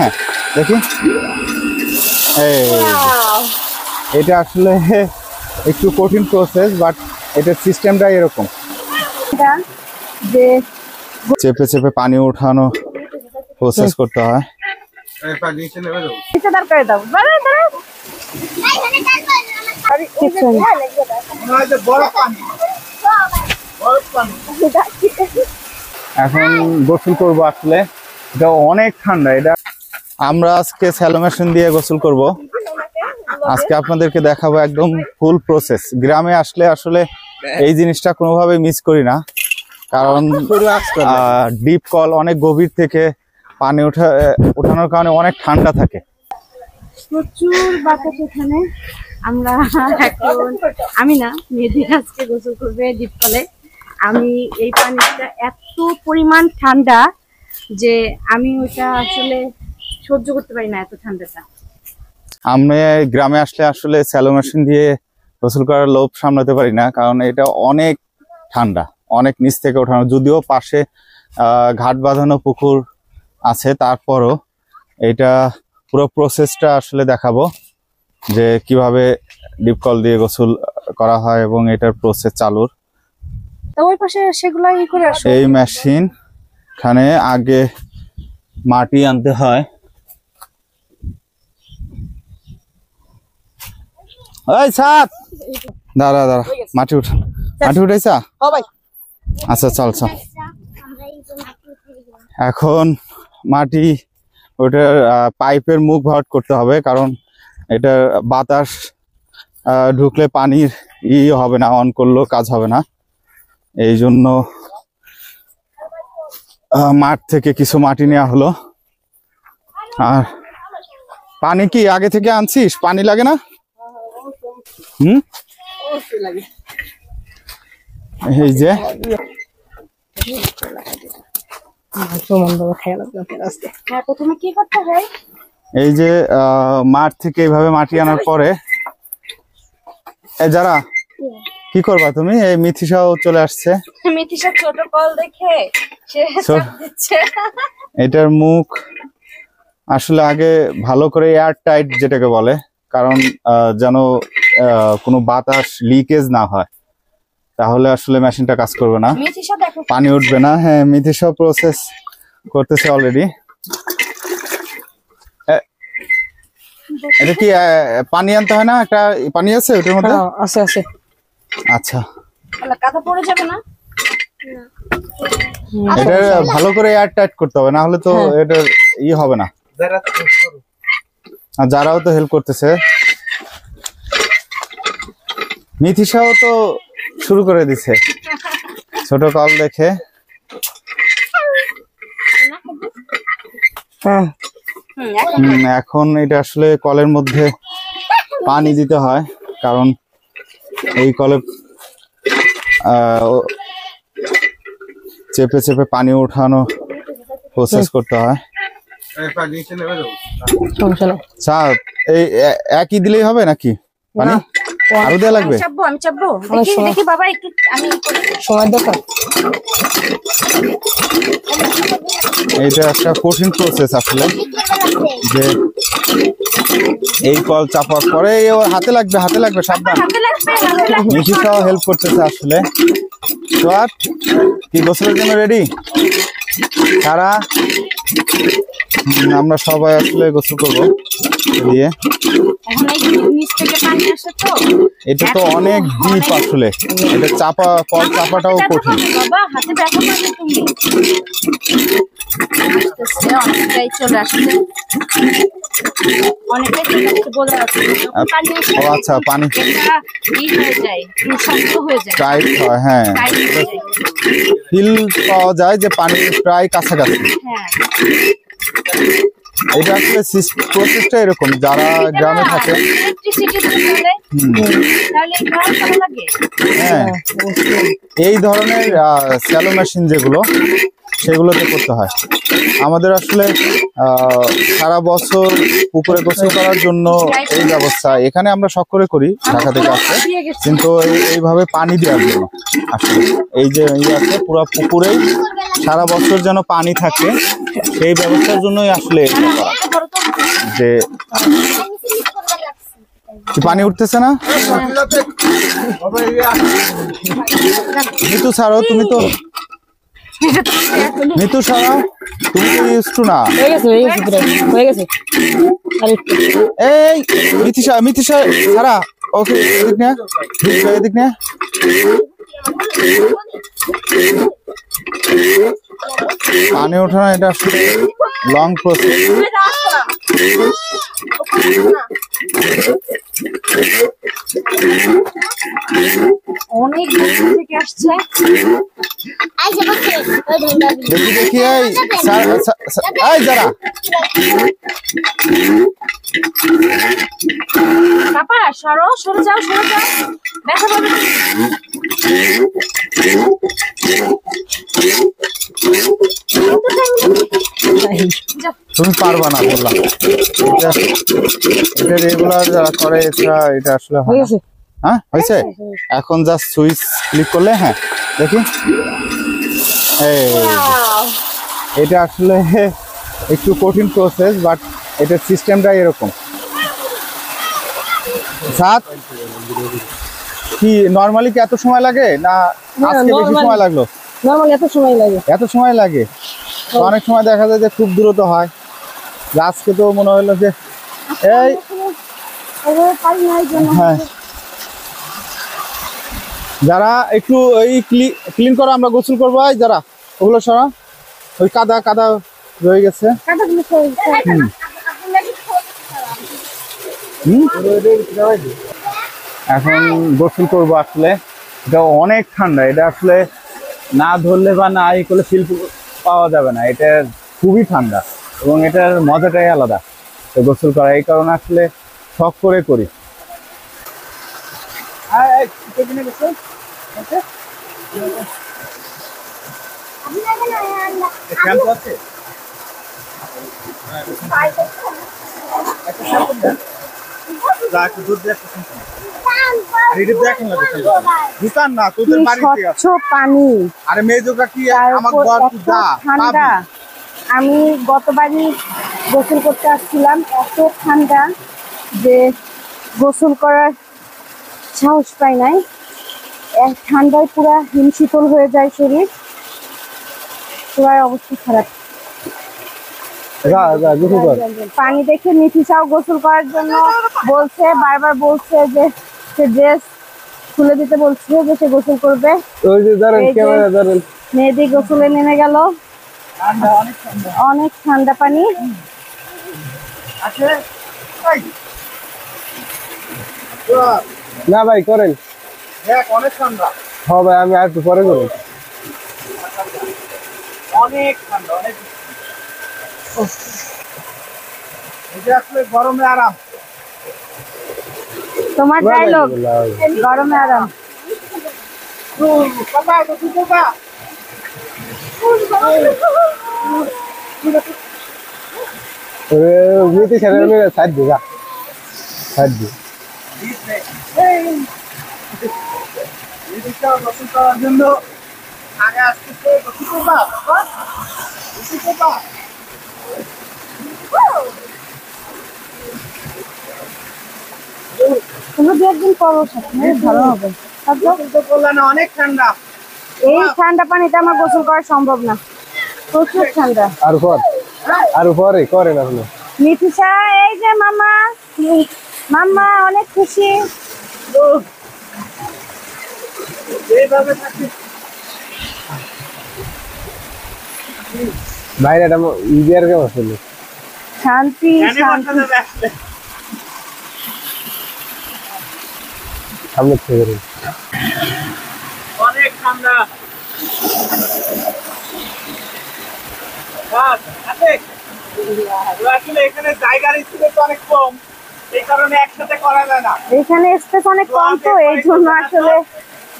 হ্যাঁ দেখি এটা আসলে একটু কঠিন প্রসেস, বাট এটার সিস্টেমটা এরকম যে চেপে চেপে পানি উঠানো প্রসেস করতে হয়। এখন গোসল করব, আসলে এটা অনেক ঠান্ডা। এটা আমরা আজকে স্যালো মেশিন দিয়ে গোসল করব। আজকে আপনাদেরকে দেখাবো একদম ফুল প্রসেস। গ্রামে আসলে আসলে এই জিনিসটা কোনোভাবে মিস করি না, কারণ ডিপ কল অনেক গভীর থেকে পানি ওঠানোর কারণে অনেক ঠান্ডা থাকে, প্রচুর বাতাস এখানে। আমরা এখন আমি না মেয়েদের আজকে গোসল করবে ডিপ কলে। আমি এই পানিটা এত পরিমাণ ঠান্ডা যে আমি ওটা আসলে সহ্য করতে পারি না, এত ঠান্ডাটা। আমরা গ্রামে আসলে আসলে স্যালো মেশিন দিয়ে গোসল করার লোভ সামলাতে পারি না, কারণ এটা অনেক ঠান্ডা, অনেক নিচ থেকে ওঠানো। যদিও পাশে ঘাট বাঁধানো পুকুর আছে, তারপরও এটা পুরো প্রসেসটা আসলে দেখাবো যে কিভাবে ডিপ কল দিয়ে গোসল করা হয় এবং এটার প্রসেস চালুর। ওই পাশে সেগুলো ই করে আসো। এই মেশিন খানে আগে মাটি আনতে হয়। ওই সাত দাঁড়া দাঁড়া, মাটি উঠাইছা? আচ্ছা চল চল। এখন মাটি ওটার পাইপের মুখ ভরাট করতে হবে, কারণ এটার বাতাস ঢুকলে পানির হবে না, অন করলেও কাজ হবে না। এই জন্য মাঠ থেকে কিছু মাটি নেওয়া হলো। আর পানি কি আগে থেকে আনছিস? পানি লাগে না? এই যে প্রথমে কি করতে হয়, এই যে মাঠ থেকে এইভাবে মাটি আনার পরে যারা কি করবা তুমি? এই মিথিসাও চলে আসছে। মিথিসা ছোট কল দেখে এটার মুখ আসলে আগে ভালো করে এয়ার টাইট যেটাকে বলে, কারণ যেন কোনো বাতাস লিকেজ না হয়, তাহলে আসলে মেশিনটা কাজ করবে না, পানি উঠবে না। হ্যাঁ, মিথিসা প্রসেস করতেছে অলরেডি। এটা কি পানি আনতে হয় না? একটা পানি আছে ওটার মধ্যে? আছে আছে। আচ্ছা, কাদা পড়ে যাবে না? এটা ভালো করে এয়ার টাইট করতে হবে, না হলে তো এটার হবে না। আর যারাও তো হেল্প করতেছে, মিথিসাও তো শুরু করে দিছে ছোট কল দেখে। এখন এটা আসলে কলের মধ্যে পানি দিতে হয়, কারণ এই কলে চেপে চেপে পানি উঠানো প্রসেস করতে হয়। এই একই দিলেই হবে নাকি? পানি আরো দেওয়া লাগবে? আমি চাপবো দেখি বাবা, একটু আমি সময় দরকার। এইটা একটা কঠিন প্রসেস আসলে, যে এই কল চাপার পরে হাতে লাগবে সাবধান। মিঠিটাও হেল্প করতেছে আসলে। তো আর কি গোসলের জন্য রেডি? তারা আমরা সবাই আসলে গোসল করবো দিয়ে। এটা তো অনেক ডিপ আসলে, এটা কল চাপাটাও কঠিন। আচ্ছা, পানি টাইট হয়, হ্যাঁ, ফিল পাওয়া যায় যে পানি প্রায় কাছাকাছি। এটা আসলে প্রসেসটা এরকম, যারা গ্রামে থাকে হ্যাঁ, এই ধরনের স্যালো মেশিন যেগুলো, সেগুলোতে করতে হয়। আমাদের আসলে সারা বছর পুকুরে গোসল করার জন্য এই ব্যবস্থা এখানে আমরা শখ করে করি, ঢাকা থেকে আসে, কিন্তু এইভাবে পানি দেওয়ার জন্য আসলে এই যে আছে পুরো পুকুরেই সারা বছর যেন পানি থাকে, সেই ব্যবস্থার জন্যই আসলে এটা করা। যে কি পানি উঠতেছে না? মিতু ছাড়ো, তুমি তো মিতু ছাড়ো, তুমি তো ইউজ টু না। এই মিথিশা ছাড়া, ওকে এদিক নে, এদিক নে। পানি ওঠানো এটা আসলে লং প্রসেস। অনেক দূর থেকে আসছে। দেখি দেখি, এই যারা পাপা সরো সরে যাও, সরে যাও, দেখা পাবে। তুমি পারবা না বললাম, এটা রেগুলার যারা করে এটা আসলে হয় না। হ্যাঁ হয়েছে, এখন জাস্ট সুইচ ক্লিক করলে, হ্যাঁ দেখি এটা আসলে একটু কঠিন প্রসেস, বাট এটার সিস্টেমটা এরকম। সাত কি নরমালি কি এত সময় লাগে না আজকে বেশি সময় লাগলো? নরমালি এত সময় লাগে? এত সময় লাগে, অনেক সময় দেখা যায় যে খুব দ্রুত হয়। আজকে তো মনে হলো যে এই হ্যাঁ, যারা একটু এই ক্লিন করো, আমরা গোসল করবো। যারা ওগুলো সরা, ওই কাদা কাদা রয়ে গেছে। এখন গোসল করবো। আসলে এটা অনেক ঠান্ডা, এটা আসলে না ধরলে বা না ই করলে ফিল পাওয়া যাবে না। এটা খুবই ঠান্ডা এবং এটার মজাটাই আলাদা তো গোসল করা। এই কারণে আসলে শখ করে করি। আমি গতবারই গোসল করতে আসছিলাম, এত ঠান্ডা যে গোসল করার সাহস পাই নাই। ঠান্ডায় পুরা হিমশীতল হয়ে যায় শরীর, পুরাই অবস্থা খারাপ। পানি দেখে মিথিশাও গোসল করার জন্য বলছে, বারবার বলছে যে সে ড্রেস খুলে দিতে বলছে যে সে গোসল করবে। মেহেদি গোসলে নেমে গেল, অনেক ঠান্ডা পানি। না ভাই করেন, অনেক ঠান্ডা। হ্যাঁ ভাই আমি আর একটু পরে করব। অনেক ঠান্ডা, অনেক। এটা আসলে গরমে আরাম। তোমার ডায়লগ, গরমে আরাম। মিতি ছেড়ে সাইড দিঘা সাইড দি গোসল করার জন্য আগে আসতেছে। গোসল করবা? গোসল করবা? তুমি দু একদিন করো সাথে, ভালো হবে। অনেক ঠান্ডা, এই ঠান্ডা পানিতে আমার গোসল করা সম্ভব না, প্রচুর ঠান্ডা। আর পরে করেন আপনি। মিথিশা এই যে মামা, মামা অনেক খুশি। বাইরে ইজিয়ার কেমন আসলে শান্তি শান্তি। সামনে থেকে অনেক ঠান্ডা। আসলে এখানে জায়গার স্পেস অনেক কম, এই কারণে একসাথে করা যায় না। এখানে স্পেস অনেক কম, তো এই জন্য আসলে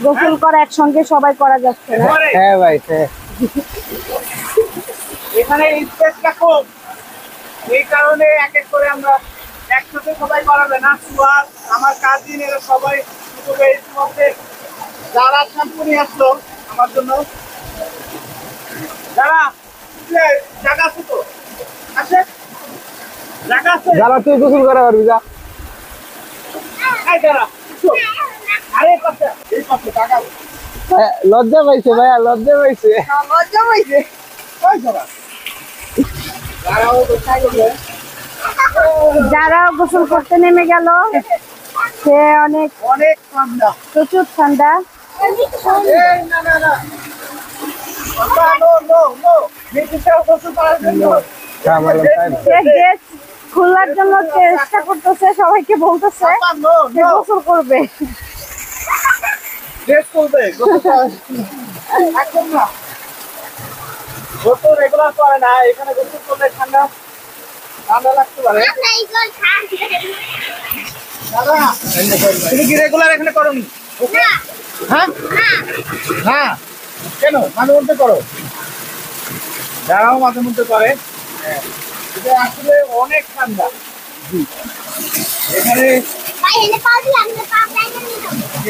গোসল করা একসঙ্গে সবাই করা যাচ্ছে না। হ্যাঁ ভাই, হ্যাঁ এখানে স্পেসটা কম, এই কারণে এক এক করে আমরা একসাথে সবাই করাবে না। সুয়াদ আমার কাজিন এরা সবাই মধ্যে যারা শ্যাম্পু নিয়ে আসলো আমার জন্য, যারা জায়গা আছে তো আসে যারা তুই গোসল করা পারবি যা। লজ্জা পাইছে ভাইয়া, লজ্জা পাইছে। যারা গোসল করতে নেমে গেল সে অনেক অনেক ঠান্ডা। প্রচুর ঠান্ডা। সে ড্রেস খোলার জন্য চেষ্টা করতেছে, সবাইকে বলতেছে যে গোসল করবে। গোসল রেগুলার করে না, এখানে গোসল করলে ঠান্ডা ঠান্ডা লাগতে পারে। দাদা তুমি কি রেগুলার এখানে করো নি? হ্যাঁ হ্যাঁ, কেন মাঝে মধ্যে করো? যারাও মাঝে মধ্যে করে। এটা আসলে অনেক ঠান্ডা এখানে।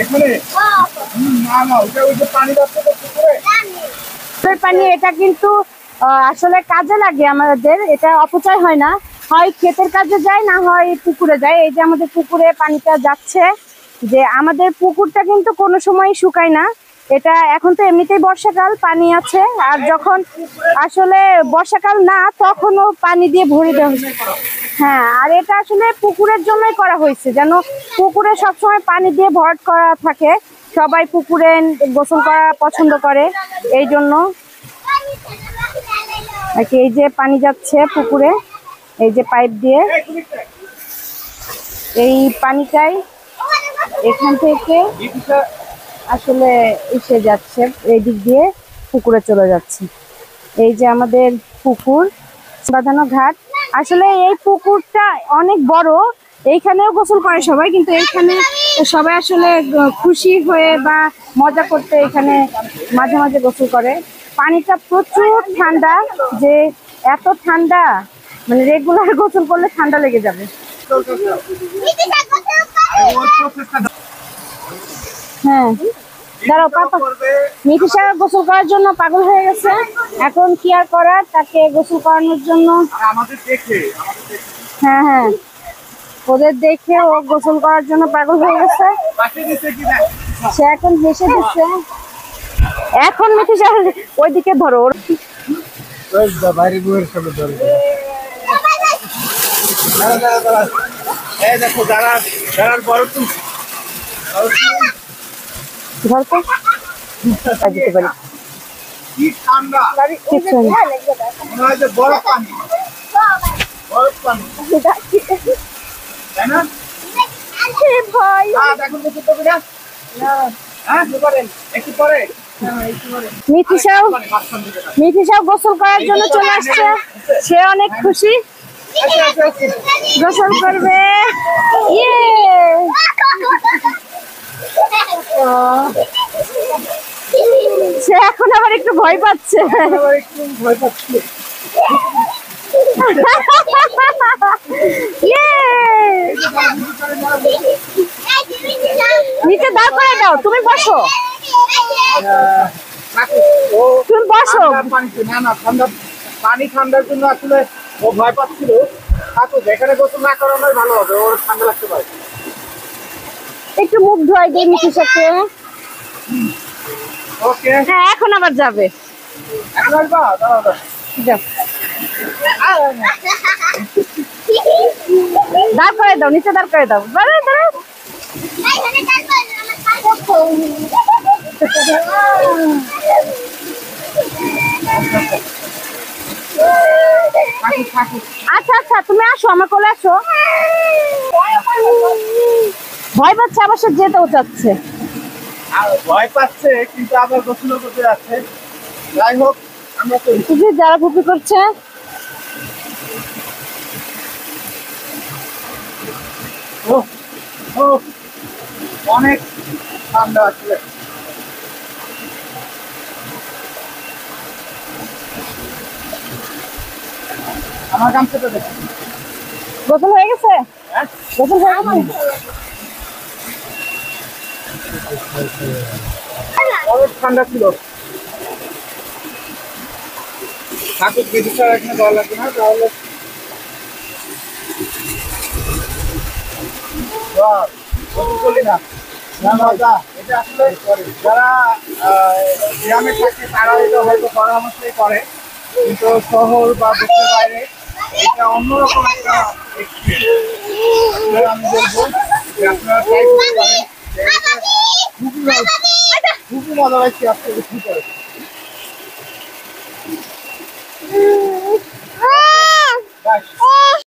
এখানে না না, ওটা ওই যে পানি যাচ্ছে তো পুকুরে। পানি এটা কিন্তু আসলে কাজে লাগে আমাদের, এটা অপচয় হয় না, হয় ক্ষেতের কাজে যায় না হয় পুকুরে যায়। এই যে আমাদের পুকুরে পানিটা যাচ্ছে, যে আমাদের পুকুরটা কিন্তু কোনো সময় শুকায় না। এটা এখন তো এমনিতেই বর্ষাকাল, পানি আছে, আর যখন আসলে বর্ষাকাল না তখনও পানি দিয়ে ভরে দেওয়া হয়েছে। হ্যাঁ, আর এটা আসলে পুকুরের জন্যই করা হয়েছে, যেন পুকুরে সবসময় পানি দিয়ে ভরাট করা থাকে। সবাই পুকুরে গোসল করা পছন্দ করে, এই জন্য আর কি। এই যে পানি যাচ্ছে পুকুরে, এই যে পাইপ দিয়ে, এই পানিটাই এখান থেকে আসলে এসে যাচ্ছে, এই দিক দিয়ে পুকুরে চলে যাচ্ছে। এই যে আমাদের পুকুর বাঁধানো ঘাট, আসলে এই পুকুরটা অনেক বড়, এইখানেও গোসল করে সবাই, কিন্তু এইখানে সবাই আসলে খুশি হয়ে বা মজা করতে এখানে মাঝে মাঝে গোসল করে। পানিটা প্রচুর ঠান্ডা, যে এত ঠান্ডা মানে রেগুলার গোসল করলে ঠান্ডা লেগে যাবে। হ্যাঁ দাঁড়াও, পাপা মিঠিসা গোসল করার জন্য পাগল হয়ে গেছে, এখন কি আর করার, তাকে গোসল করানোর জন্য। হ্যাঁ হ্যাঁ, ওদের দেখে ও গোসল করার জন্য পাগল হয়ে গেছে, সে এখন হেসে দিচ্ছে। এখন মিঠিসা ওইদিকে ধরো, ওর বাইরে বউয়ের সামনে ধরে। দেখো যারা যারা বড় তো ধর তো দিতে পারি। কি ঠান্ডা, কিছু না, মনে হয় যে বরফ পানি, বরফ পানি, তাই না? ভাই দেখুন গোসল করবে না? হ্যাঁ একটু পরে মিঠিসাও গোসল করার জন্য চলে আসছে, সে অনেক খুশি, গোসল করবে। ইয়ে সে এখন আবার একটু ভয় পাচ্ছে। নিচে দাঁড় করে দাও, তুমি বসো, তুমি বসো। না না, ঠান্ডা পানি, ঠান্ডার জন্য আসলে ও ভয় পাচ্ছিল। যেখানে গোসল না করানোই ভালো হবে, ওর ঠান্ডা লাগতে পারে। একটু মুখ ধোয়াই দিই মিঠিসাকে। ওকে, হ্যাঁ এখন আবার যাবে, এখন আসবা? দাঁড়াও যাও, দাঁড় করে দাও, নিচে দাঁড় করে দাও। দাঁড়াও দাঁড়াও, আচ্ছা আচ্ছা, তুমি আসো, আমার কোলে আসো। ভয় পাচ্ছে, আবার সে যেতেও চাচ্ছে। ভয় পাচ্ছে কিন্তু আবার গোসল করতে যাচ্ছে। যাই হোক, আমরা তো যারা ফুপি করছে, অনেক ঠান্ডা আসলে। আমার গামছাটা দেখুন, গোসল হয়ে গেছে, গোসল হয়ে গেছে। অনেক ঠান্ডা ছিল। ঠাকুর বিদ্যুৎ এখানে দেওয়া লাগবে না, তাহলে এটা আসলে যারা গ্রামে থাকে তারা এটা হয়তো পরামর্শই করে, কিন্তু শহর বা দেশের বাইরে এটা অন্যরকম একটা experience। আমি বলবো যে আপনারা ট্রাই করতে পারেন, যে এটা খুবই মজা লাগছে আপনাদের কি করে।